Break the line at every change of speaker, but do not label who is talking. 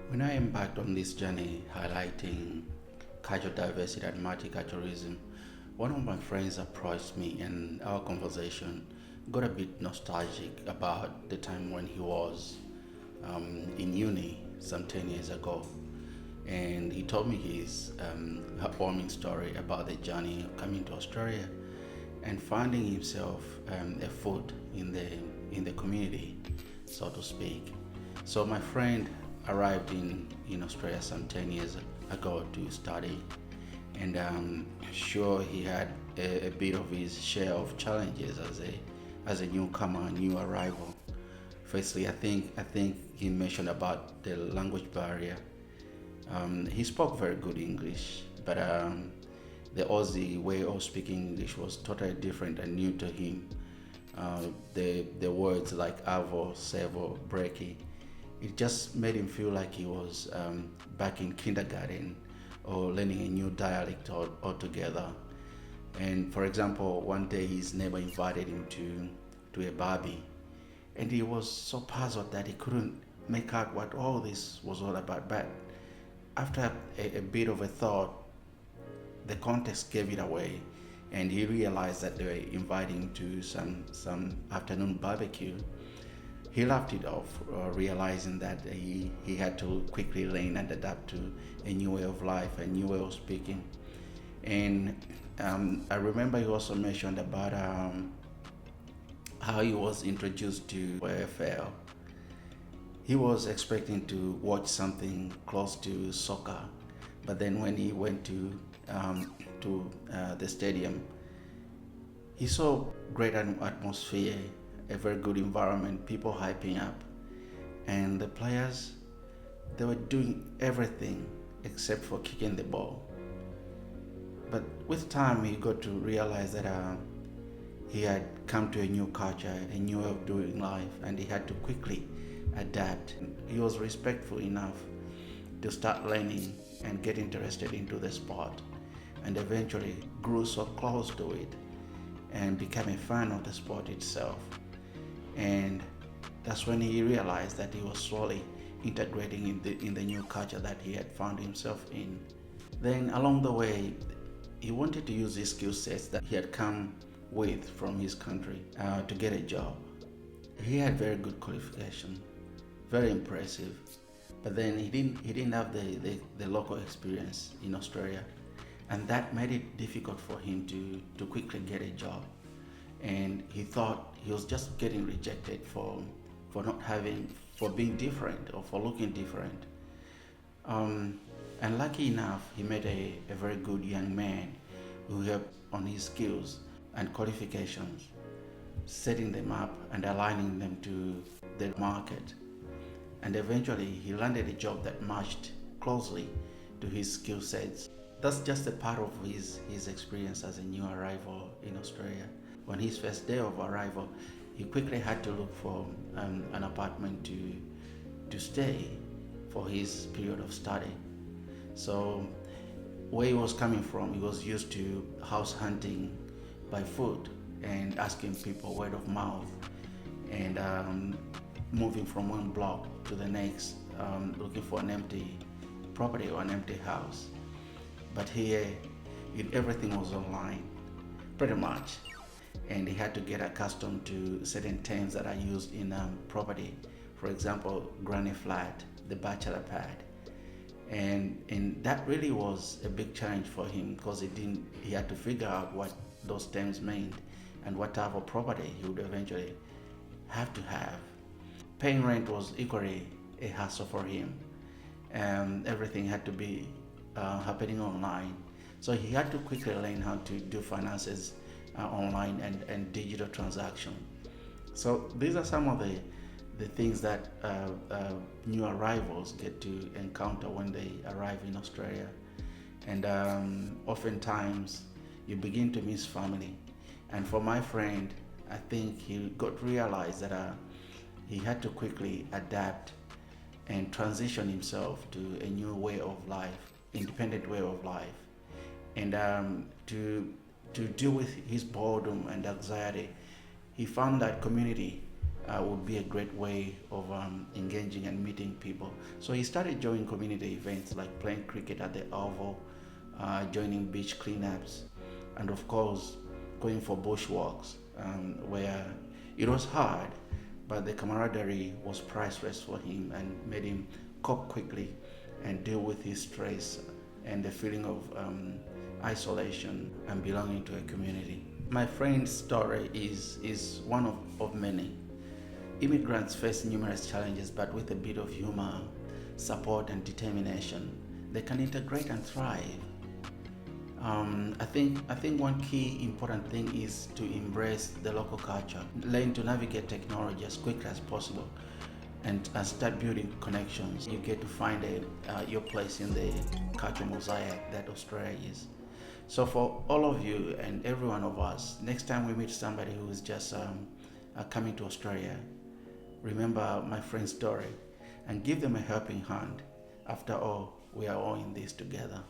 When I embarked on this journey highlighting cultural diversity and multiculturalism, one of my friends approached me and our conversation got a bit nostalgic about the time when he was in uni some 10 years ago. And he told me his heartwarming story about the journey of coming to Australia and finding himself a foot in the community, so to speak. So my friend arrived in Australia some 10 years ago to study, and sure he had a bit of his share of challenges as a newcomer, new arrival. Firstly, I think he mentioned about the language barrier. He spoke very good English, but the Aussie way of speaking English was totally different and new to him. The words like avo, sevo, breaky, it just made him feel like he was back in kindergarten or learning a new dialect altogether. And for example, one day his neighbor invited him to a barbie, and he was so puzzled that he couldn't make out what all this was all about. But after a bit of a thought, the context gave it away, and he realized that they were inviting him to some afternoon barbecue. He laughed it off, realizing that he had to quickly learn and adapt to a new way of life, a new way of speaking. And I remember he also mentioned about how he was introduced to AFL. He was expecting to watch something close to soccer, but then when he went to the stadium, he saw great atmosphere, a very good environment, people hyping up, and the players, they were doing everything except for kicking the ball. But with time, he got to realize that he had come to a new culture, a new way of doing life, and he had to quickly adapt. He was respectful enough to start learning and get interested into the sport, and eventually grew so close to it and became a fan of the sport itself. And that's when he realized that he was slowly integrating in the new culture that he had found himself in. Then along the way, he wanted to use his skill sets that he had come with from his country to get a job. He had very good qualification, very impressive, but then he didn't have the local experience in Australia, and that made it difficult for him to quickly get a job. And he thought he was just getting rejected for not having, for being different or for looking different. And lucky enough, he met a very good young man who helped on his skills and qualifications, setting them up and aligning them to the market. And eventually, he landed a job that matched closely to his skill sets. That's just a part of his experience as a new arrival in Australia. On his first day of arrival, he quickly had to look for an apartment to stay for his period of study. So, where he was coming from, he was used to house hunting by foot and asking people word of mouth, and moving from one block to the next, looking for an empty property or an empty house. But here, everything was online, pretty much, and he had to get accustomed to certain terms that are used in property. For example, granny flat, the bachelor pad, and that really was a big challenge for him because he had to figure out what those terms meant and what type of property he would eventually have to have. Paying rent was equally a hassle for him. Everything had to be happening online. So he had to quickly learn how to do finances online and digital transaction. So these are some of the things that new arrivals get to encounter when they arrive in Australia. And oftentimes you begin to miss family. And for my friend, I think he got to realize that he had to quickly adapt and transition himself to a new way of life, independent way of life, and to deal with his boredom and anxiety. He found that community would be a great way of engaging and meeting people. So he started joining community events like playing cricket at the Oval, joining beach cleanups, and of course, going for bushwalks, where it was hard, but the camaraderie was priceless for him and made him cope quickly and deal with his stress and the feeling of isolation and belonging to a community. My friend's story is one of many. Immigrants face numerous challenges, but with a bit of humor, support, and determination, they can integrate and thrive. I think one key important thing is to embrace the local culture, learn to navigate technology as quickly as possible, and start building connections. You get to find your place in the cultural mosaic that Australia is. So for all of you and every one of us, next time we meet somebody who is just coming to Australia, remember my friend's story and give them a helping hand. After all, we are all in this together.